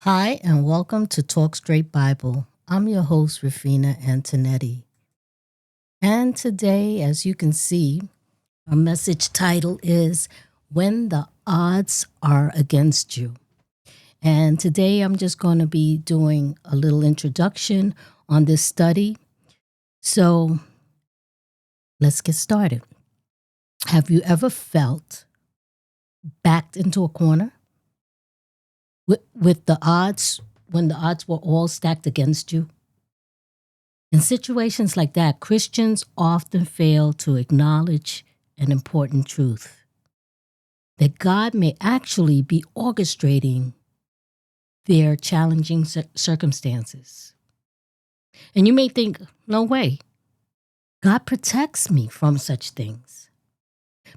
Hi, and welcome to Talk Straight Bible. I'm your host, Rafina Antonetti. And today, as you can see, our message title is When the Odds Are Against You. And today, I'm just going to be doing a little introduction on this study. So let's get started. Have you ever felt backed into a corner with the odds, when the odds were all stacked against you? In situations like that, Christians often fail to acknowledge an important truth that God may actually be orchestrating their challenging circumstances. And you may think, no way, God protects me from such things.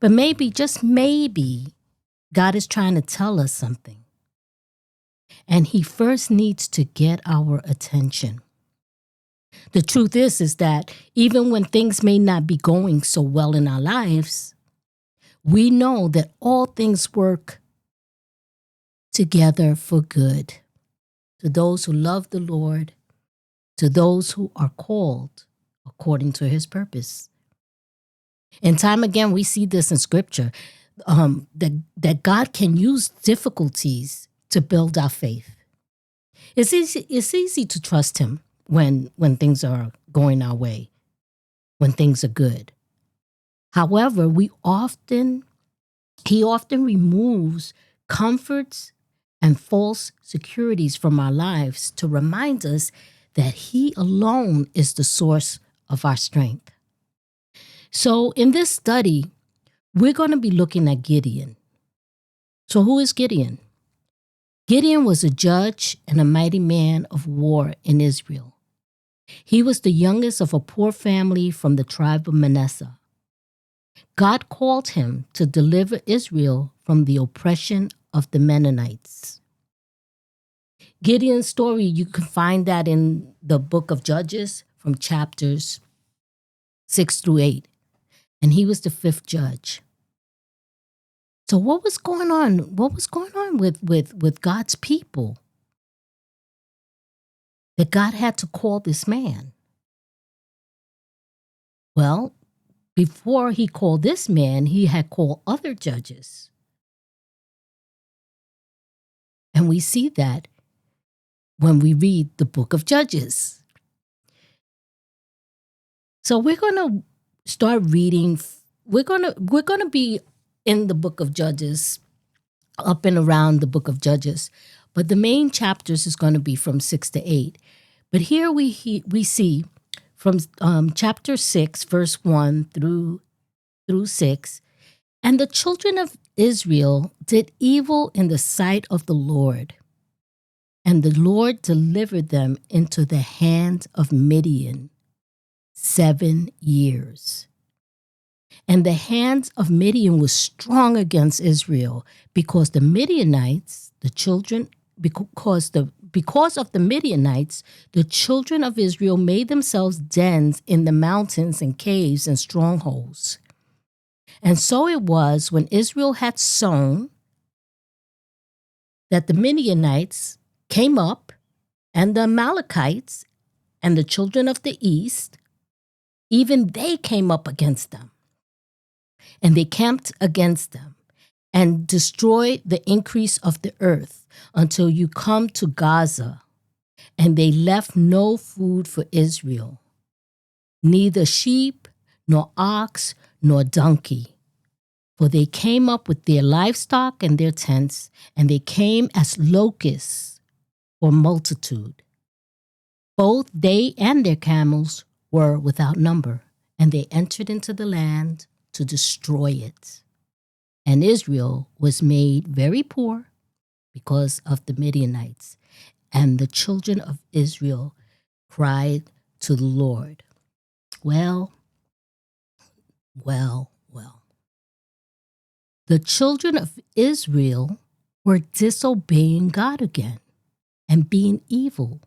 But maybe, just maybe, God is trying to tell us something. And He first needs to get our attention. The truth is that even when things may not be going so well in our lives, we know that all things work together for good to those who love the Lord, to those who are called according to His purpose. And time again, we see this in Scripture, that God can use difficulties to build our faith. It's easy to trust Him when things are going our way, when things are good. However, He often removes comforts and false securities from our lives to remind us that He alone is the source of our strength. So, in this study, we're going to be looking at Gideon. So, who is Gideon? Gideon was a judge and a mighty man of war in Israel. He was the youngest of a poor family from the tribe of Manasseh. God called him to deliver Israel from the oppression of the Mennonites. Gideon's story, you can find that in the book of Judges from chapters 6 through 8. And he was the fifth judge. So what was going on? What was going on with God's people? That God had to call this man? Well, before He called this man, He had called other judges. And we see that when we read the book of Judges. So we're going to start reading. We're going to be in the book of Judges, up and around the book of Judges. But the main chapters is going to be from 6 to 8. But here we see from chapter 6, verse 1 through 6, and the children of Israel did evil in the sight of the Lord, and the Lord delivered them into the hand of Midian 7 years. And the hand of Midian was strong against Israel because the Midianites, because of the Midianites, the children of Israel made themselves dens in the mountains and caves and strongholds. And so it was when Israel had sown that the Midianites came up, and the Amalekites and the children of the east, even they came up against them. And they camped against them and destroyed the increase of the earth until you come to Gaza. And they left no food for Israel, neither sheep, nor ox, nor donkey. For they came up with their livestock and their tents, and they came as locusts for multitude. Both they and their camels were without number, and they entered into the land to destroy it. And Israel was made very poor because of the Midianites. And the children of Israel cried to the Lord. Well. The children of Israel were disobeying God again and being evil.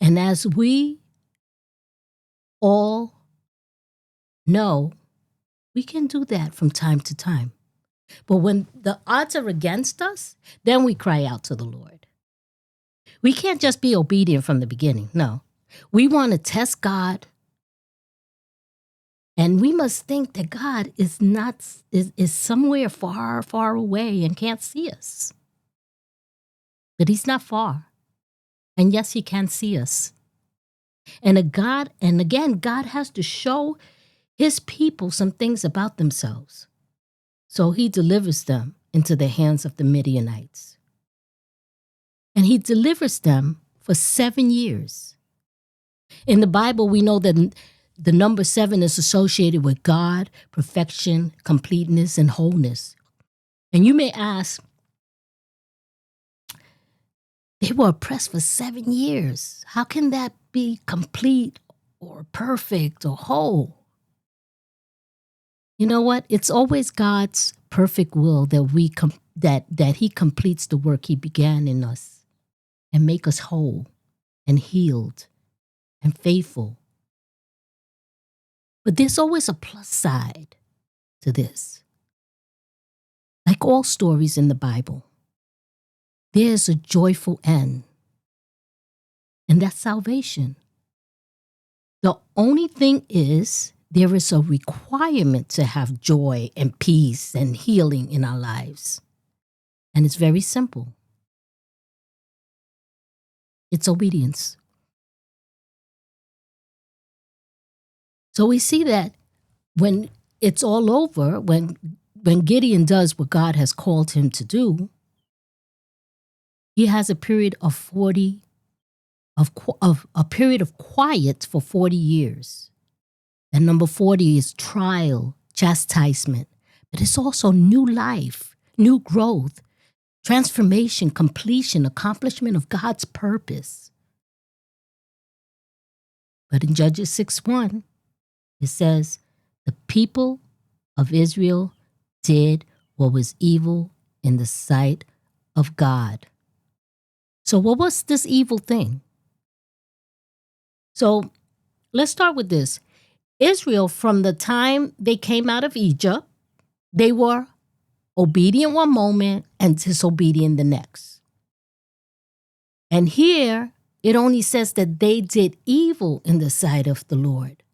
And as we all know, we can do that from time to time. But when the odds are against us, then we cry out to the Lord. We can't just be obedient from the beginning. No. We want to test God. And we must think that God is somewhere far, far away and can't see us. But he's not far. And yes, he can see us. And again, God has to show his people some things about themselves. So he delivers them into the hands of the Midianites. And he delivers them for 7 years. In the Bible, we know that the number 7 is associated with God, perfection, completeness, and wholeness. And you may ask, they were oppressed for 7 years. How can that be complete or perfect or whole? You know what? It's always God's perfect will that that he completes the work he began in us and make us whole and healed and faithful. But there's always a plus side to this. Like all stories in the Bible, there's a joyful end, and that's salvation. The only thing is, there is a requirement to have joy and peace and healing in our lives. And it's very simple. It's obedience. So we see that when it's all over, when Gideon does what God has called him to do, he has a period of a period of quiet for 40 years. And number 40 is trial, chastisement, but it's also new life, new growth, transformation, completion, accomplishment of God's purpose. But in Judges 6:1, it says, the people of Israel did what was evil in the sight of God. So what was this evil thing? So let's start with this. Israel, from the time they came out of Egypt, they were obedient one moment and disobedient the next. And here, it only says that they did evil in the sight of the Lord.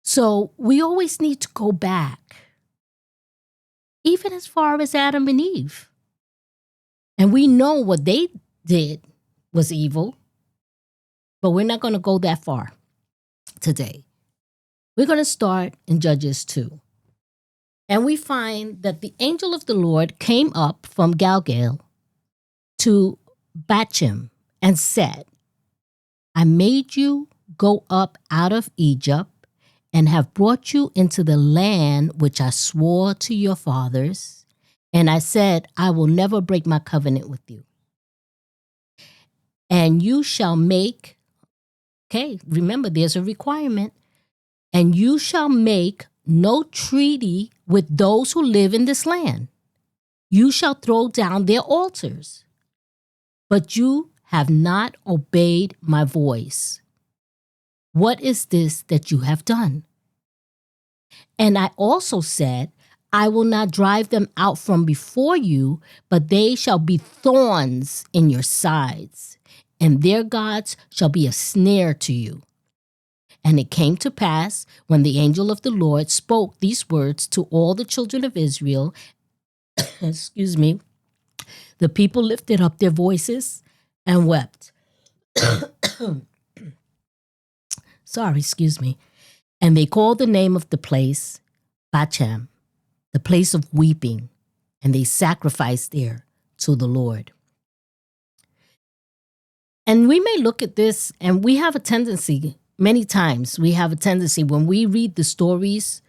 So we always need to go back, even as far as Adam and Eve. And we know what they did was evil, but we're not going to go that far today. We're going to start in Judges 2. And we find that the angel of the Lord came up from Gilgal to Bachem and said, I made you go up out of Egypt and have brought you into the land which I swore to your fathers. And I said, I will never break my covenant with you. And you shall make, remember there's a requirement, and you shall make no treaty with those who live in this land. You shall throw down their altars. But you have not obeyed my voice. What is this that you have done? And I also said, I will not drive them out from before you, but they shall be thorns in your sides, and their gods shall be a snare to you. And it came to pass, when the angel of the Lord spoke these words to all the children of Israel, the people lifted up their voices and wept. And they called the name of the place Bachem, the place of weeping, and they sacrificed there to the Lord. And we may look at this, and we have a tendency, many times, when we read the stories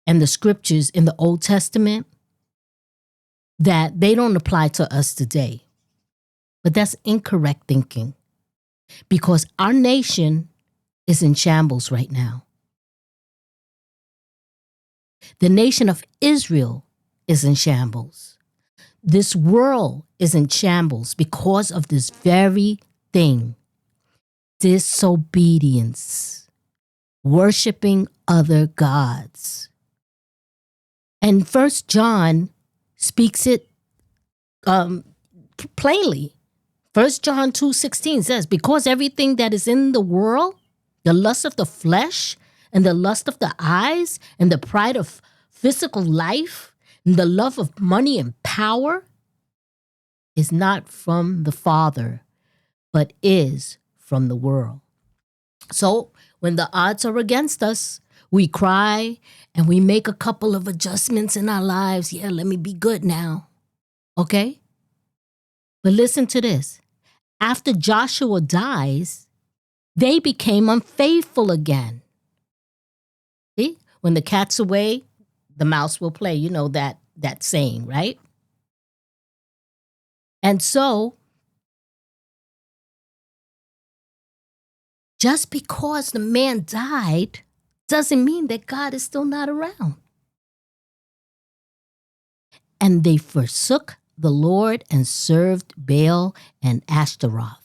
and the scriptures in the Old Testament, that they don't apply to us today. But that's incorrect thinking, because our nation is in shambles right now. The nation of Israel is in shambles. This world is in shambles because of this very thing. Disobedience. Worshiping other gods. And 1 John speaks it plainly. 1 John 2:16 says, because everything that is in the world, the lust of the flesh and the lust of the eyes and the pride of physical life and the love of money and power is not from the Father, but is from the world. So when the odds are against us, we cry and we make a couple of adjustments in our lives. Yeah, let me be good now. Okay? But listen to this. After Joshua dies, they became unfaithful again. See? When the cat's away, the mouse will play. You know that saying, right? And so, just because the man died doesn't mean that God is still not around. And they forsook the Lord and served Baal and Ashtaroth.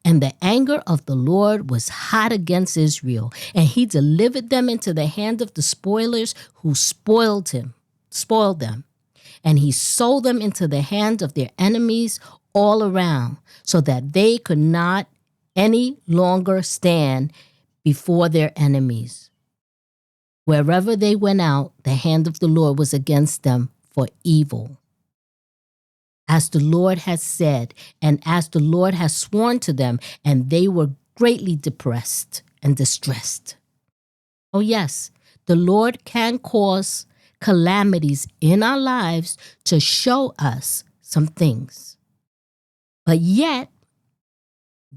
And the anger of the Lord was hot against Israel, and he delivered them into the hand of the spoilers who spoiled them. And he sold them into the hand of their enemies all around, so that they could not any longer stand before their enemies. Wherever they went out, the hand of the Lord was against them for evil. As the Lord has said, and as the Lord has sworn to them, and they were greatly depressed and distressed. Oh yes, the Lord can cause calamities in our lives to show us some things. But yet,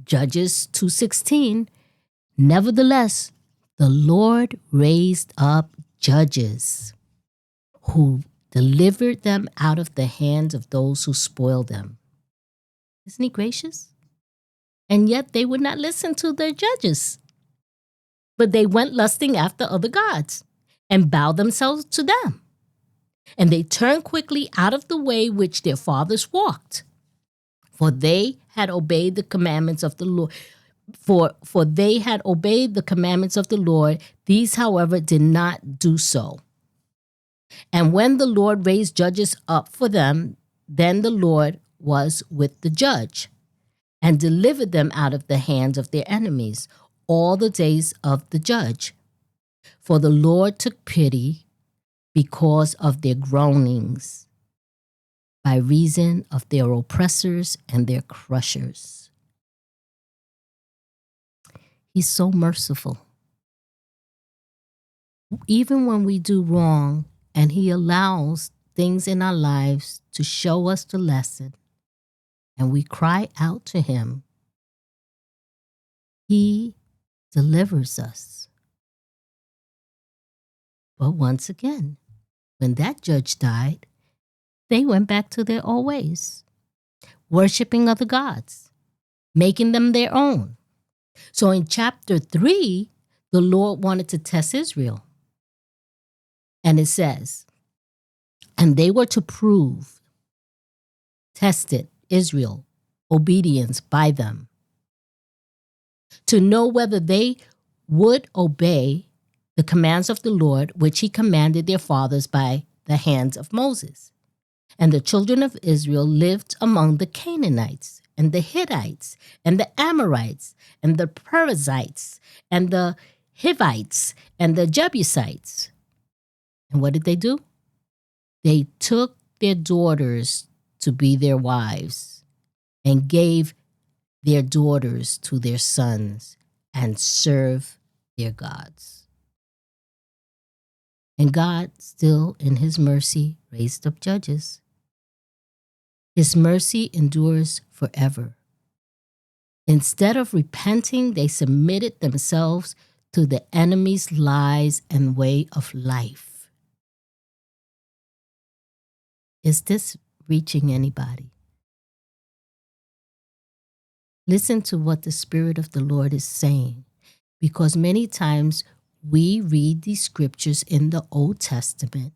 Judges 2:16, nevertheless, the Lord raised up judges who delivered them out of the hands of those who spoiled them. Isn't he gracious? And yet they would not listen to their judges, but they went lusting after other gods and bowed themselves to them. And they turned quickly out of the way which their fathers walked, for they had obeyed the commandments of the Lord. For they had obeyed the commandments of the Lord. These, however, did not do so. And when the Lord raised judges up for them, then the Lord was with the judge and delivered them out of the hands of their enemies all the days of the judge. For the Lord took pity because of their groanings, by reason of their oppressors and their crushers. He's so merciful. Even when we do wrong and he allows things in our lives to show us the lesson, and we cry out to him, he delivers us. But once again, when that judge died, they went back to their old ways, worshiping other gods, making them their own. So in chapter 3, the Lord wanted to test Israel. And it says, and they were to prove, tested Israel, obedience by them, to know whether they would obey the commands of the Lord, which he commanded their fathers by the hands of Moses. And the children of Israel lived among the Canaanites and the Hittites and the Amorites and the Perizzites and the Hivites and the Jebusites. And what did they do? They took their daughters to be their wives and gave their daughters to their sons and served their gods. And God, still in his mercy, raised up judges. His mercy endures forever. Instead of repenting, they submitted themselves to the enemy's lies and way of life. Is this reaching anybody? Listen to what the Spirit of the Lord is saying, because many times we read these scriptures in the Old Testament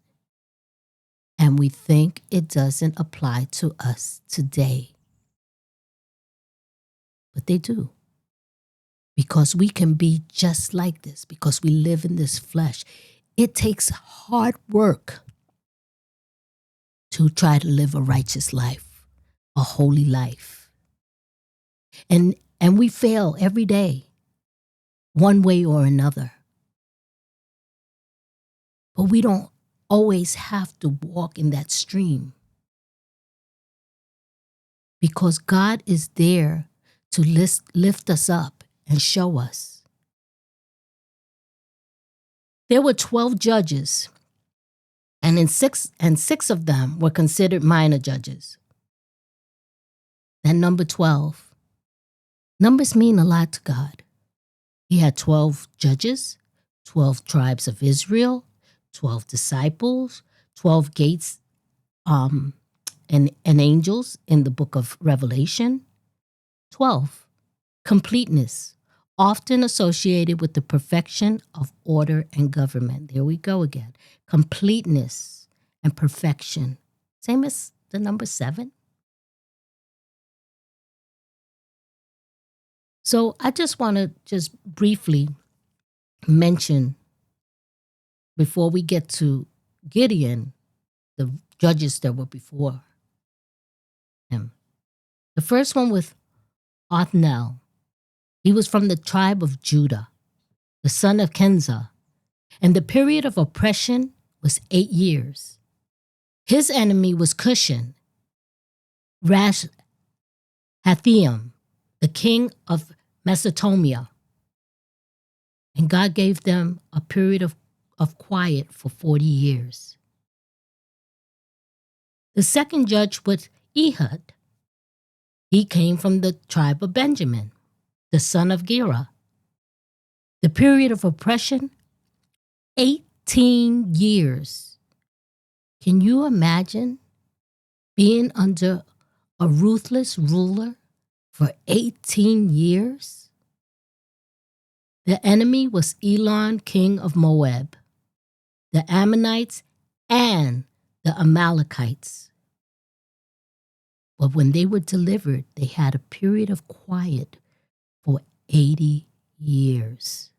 and we think it doesn't apply to us today. But they do. Because we can be just like this, because we live in this flesh. It takes hard work to try to live a righteous life, a holy life. And we fail every day, one way or another. But we don't always have to walk in that stream, because God is there to lift us up and show us. There were 12 judges, and six of them were considered minor judges. That number 12, numbers mean a lot to God. He had 12 judges, 12 tribes of Israel, 12 disciples, 12 gates and angels in the book of Revelation. 12, completeness, often associated with the perfection of order and government. There we go again. Completeness and perfection. Same as the number 7. So I just want to just briefly mention, before we get to Gideon, the judges that were before him. The first one was Othniel. He was from the tribe of Judah, the son of Kenza, and the period of oppression was 8 years. His enemy was Cushan, Rash-Hathaim, the king of Mesopotamia. And God gave them a period of quiet for 40 years. The second judge was Ehud. He came from the tribe of Benjamin, the son of Gera. The period of oppression, 18 years. Can you imagine being under a ruthless ruler for 18 years? The enemy was Elon, king of Moab, the Ammonites, and the Amalekites. But when they were delivered, they had a period of quiet for 80 years.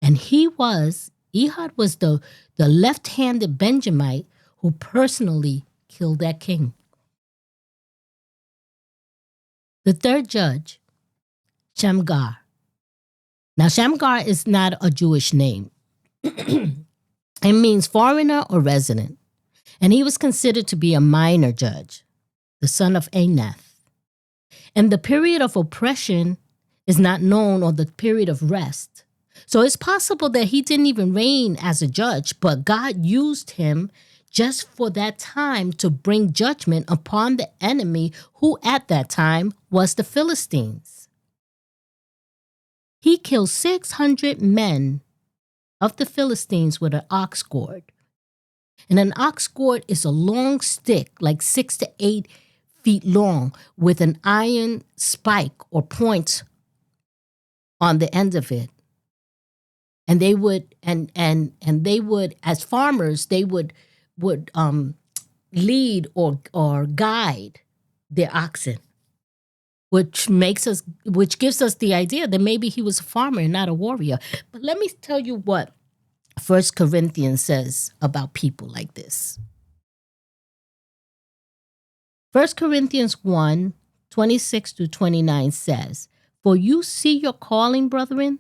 And Ehud was the left-handed Benjamite who personally killed that king. The third judge, Shamgar. Now, Shamgar is not a Jewish name. It means foreigner or resident. And he was considered to be a minor judge, the son of Anath. And the period of oppression is not known, or the period of rest. So it's possible that he didn't even reign as a judge, but God used him just for that time to bring judgment upon the enemy, who at that time was the Philistines. He killed 600 men of the Philistines with an ox goad. And an ox goad is a long stick, like 6 to 8 feet long, with an iron spike or point on the end of it. And they would, and they would, as farmers, they would lead or guide their oxen, which gives us the idea that maybe he was a farmer and not a warrior. But let me tell you what 1 Corinthians says about people like this. 1 Corinthians 1:26-29 says, "For you see your calling, brethren,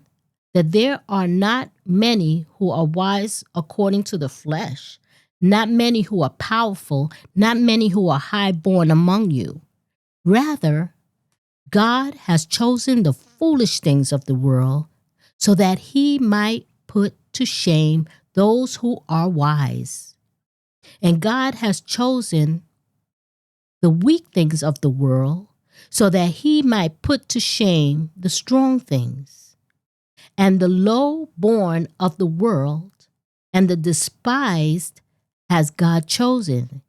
that there are not many who are wise according to the flesh, not many who are powerful, not many who are high-born among you. Rather, God has chosen the foolish things of the world so that he might put to shame those who are wise. And God has chosen the weak things of the world so that he might put to shame the strong things. And the low-born of the world and the despised has God chosen,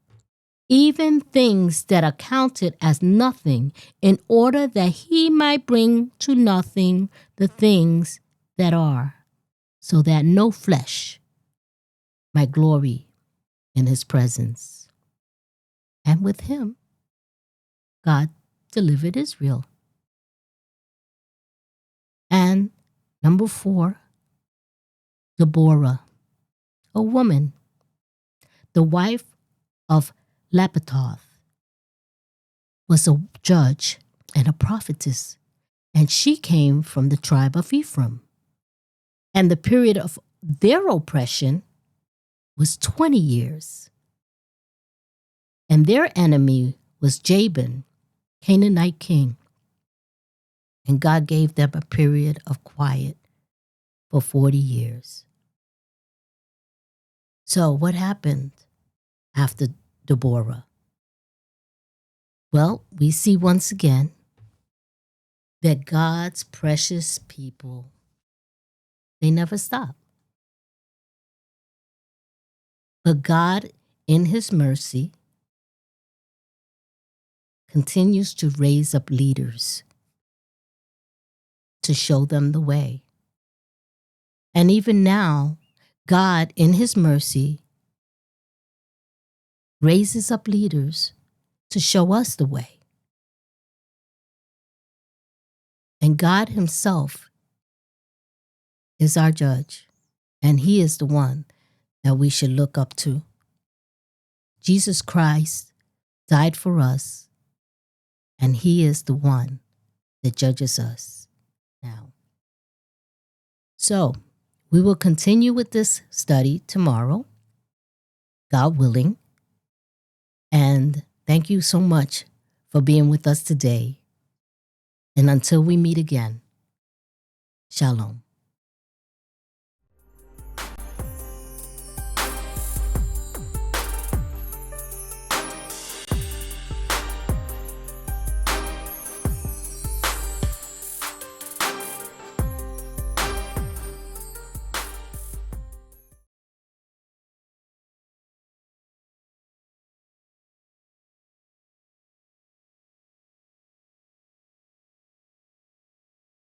even things that are counted as nothing, in order that he might bring to nothing the things that are, so that no flesh might glory in his presence." And with him, God delivered Israel. And number 4, Deborah, a woman, the wife of Lapitoth was a judge and a prophetess, and she came from the tribe of Ephraim. And the period of their oppression was 20 years. And their enemy was Jabin, Canaanite king. And God gave them a period of quiet for 40 years. So what happened after Deborah? Well, we see once again that God's precious people, they never stop. But God, in his mercy, continues to raise up leaders to show them the way. And even now, God, in his mercy, raises up leaders to show us the way. And God himself is our judge, and he is the one that we should look up to. Jesus Christ died for us, and he is the one that judges us now. So, we will continue with this study tomorrow, God willing. And thank you so much for being with us today. And until we meet again, Shalom.